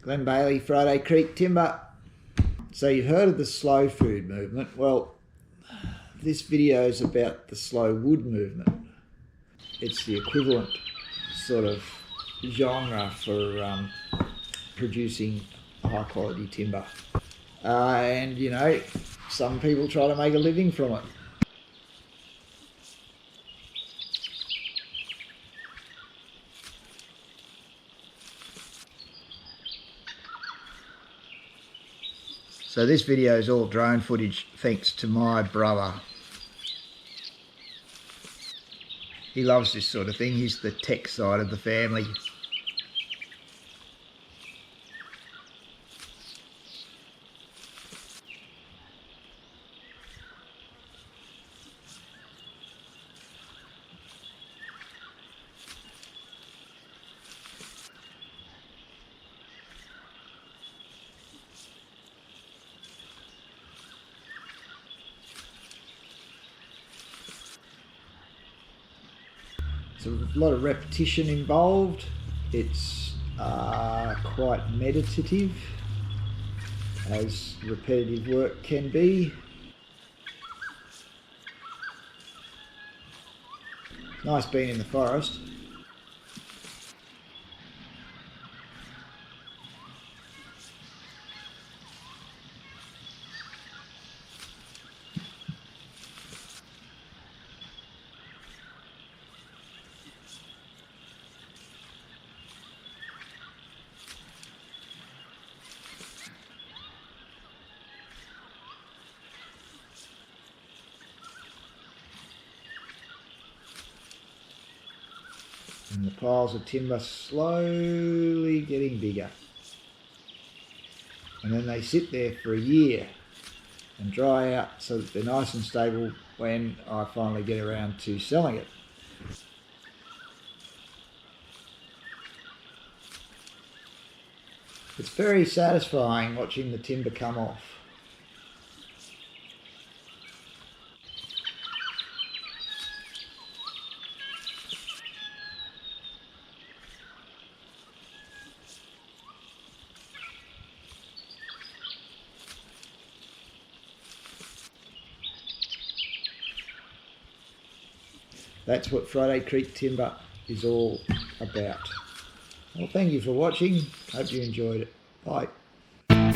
Glen Bailey, Friday Creek Timber. So you've heard of the slow food movement. Well, this video is about the slow wood movement. It's the equivalent sort of genre for producing high quality timber. And you know, some people try to make a living from it. So this video is all drone footage thanks to my brother. He loves this sort of thing. He's the tech side of the family. There's a lot of repetition involved. It's quite meditative, as repetitive work can be. Nice being in the forest. And the piles of timber slowly getting bigger. And then they sit there for a year and dry out so that they're nice and stable when I finally get around to selling it. It's very satisfying watching the timber come off. That's what Friday Creek Timber is all about. Well, thank you for watching. Hope you enjoyed it. Bye. Bring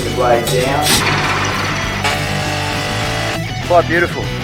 the blade down. Quite beautiful.